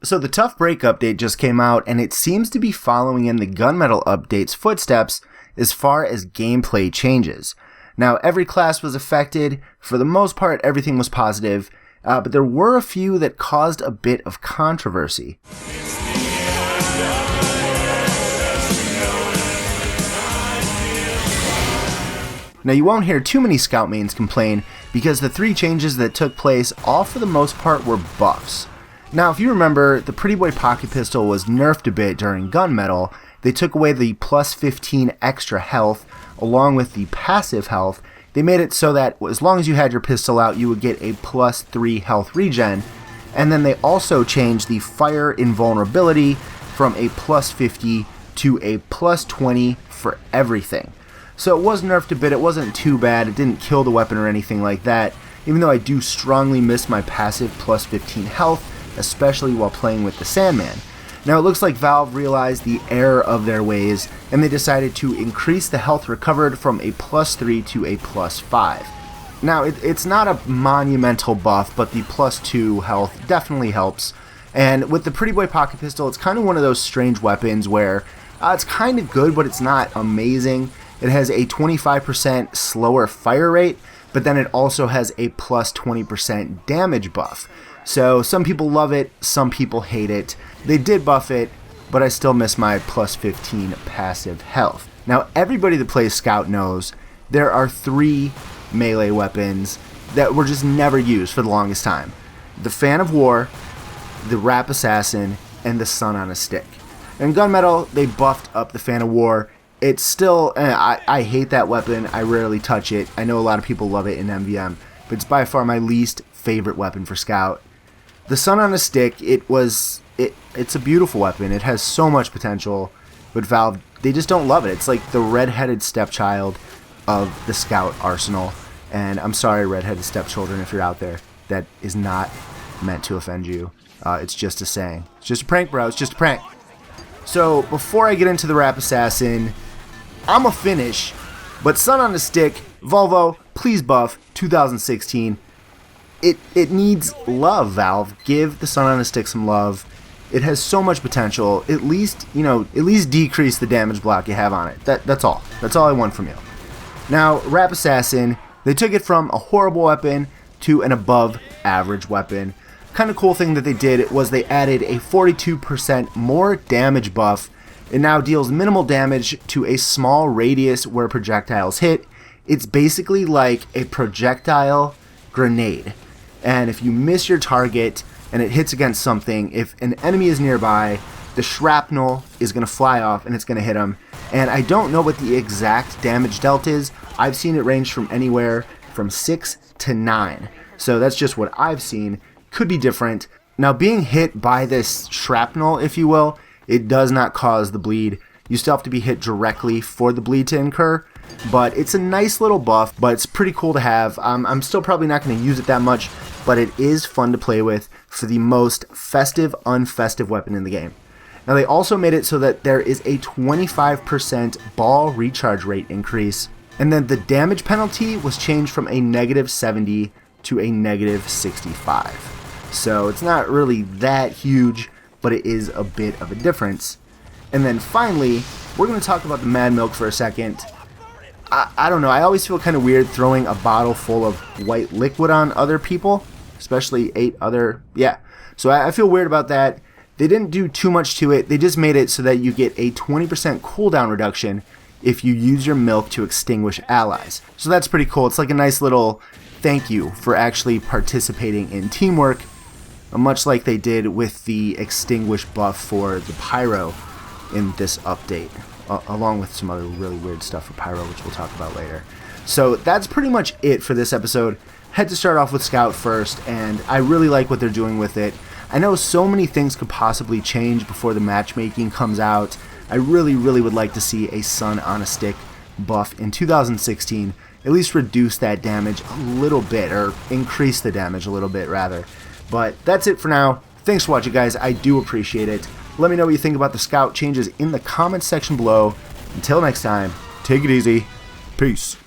So the Tough Break update just came out, and it seems to be following in the Gunmetal update's footsteps as far as gameplay changes. Now, every class was affected. For the most part, everything was positive, but there were a few that caused a bit of controversy. Now, you won't hear too many Scout mains complain, because the 3 changes that took place all for the most part were buffs. Now, if you remember, the Pretty Boy Pocket Pistol was nerfed a bit during Gunmetal. They took away the plus 15 extra health, along with the passive health. They made it so that as long as you had your pistol out, you would get a plus 3 health regen. And then they also changed the fire invulnerability from a plus 50 to a plus 20 for everything. So it was nerfed a bit. It wasn't too bad. It didn't kill the weapon or anything like that, even though I do strongly miss my passive plus 15 health, especially while playing with the Sandman. Now it looks like Valve realized the error of their ways, and they decided to increase the health recovered from a plus 3 to a plus 5. Now it's not a monumental buff, but the plus 2 health definitely helps. And with the Pretty Boy Pocket Pistol, it's kind of one of those strange weapons where it's kind of good, but it's not amazing. It has a 25% slower fire rate, but then it also has a plus 20% damage buff. So some people love it, some people hate it. They did buff it, but I still miss my plus 15 passive health. Now everybody that plays Scout knows there are 3 melee weapons that were just never used for the longest time. The Fan of War, the Rap Assassin, and the Sun on a Stick. In Gunmetal, they buffed up the Fan of War. It's still, I hate that weapon. I rarely touch it. I know a lot of people love it in MVM, but it's by far my least favorite weapon for Scout. The Sun on a Stick, it's a beautiful weapon. It has so much potential, but Valve, they just don't love it. It's like the red-headed stepchild of the Scout arsenal. And I'm sorry, red-headed stepchildren, if you're out there. That is not meant to offend you. It's just a saying. It's just a prank, bro. It's just a prank. So before I get into the Rap Assassin, I'm a finish, but Sun on a Stick, Volvo, please buff 2016. It needs love, Valve. Give the Sun on a Stick some love. It has so much potential. At least decrease the damage block you have on it. That's all. That's all I want from you. Now, Rap Assassin, they took it from a horrible weapon to an above average weapon. Kind of cool thing that they did was they added a 42% more damage buff. It now deals minimal damage to a small radius where projectiles hit. It's basically like a projectile grenade. And if you miss your target and it hits against something, if an enemy is nearby, the shrapnel is going to fly off and it's going to hit them. And I don't know what the exact damage dealt is. I've seen it range from anywhere from 6 to 9. So that's just what I've seen. Could be different. Now, being hit by this shrapnel, if you will, it does not cause the bleed. You still have to be hit directly for the bleed to incur. But it's a nice little buff, but it's pretty cool to have. I'm still probably not going to use it that much, but it is fun to play with for the most festive, unfestive weapon in the game. Now, they also made it so that there is a 25% ball recharge rate increase, and then the damage penalty was changed from a negative 70 to a negative 65. So it's not really that huge, but it is a bit of a difference. And then finally, we're going to talk about the Mad Milk for a second. I don't know, I always feel kind of weird throwing a bottle full of white liquid on other people, especially 8 other, So I feel weird about that. They didn't do too much to it. They just made it so that you get a 20% cooldown reduction if you use your milk to extinguish allies. So that's pretty cool. It's like a nice little thank you for actually participating in teamwork, much like they did with the extinguish buff for the Pyro in this update, along with some other really weird stuff for Pyro, which we'll talk about later. So that's pretty much it for this episode. Had to start off with Scout first, and I really like what they're doing with it. I know so many things could possibly change before the matchmaking comes out. I really would like to see a Sun on a Stick buff in 2016, at least reduce that damage a little bit, or increase the damage a little bit rather. But that's it for now. Thanks for watching, guys. I do appreciate it. Let me know what you think about the Scout changes in the comments section below. Until next time, take it easy. Peace.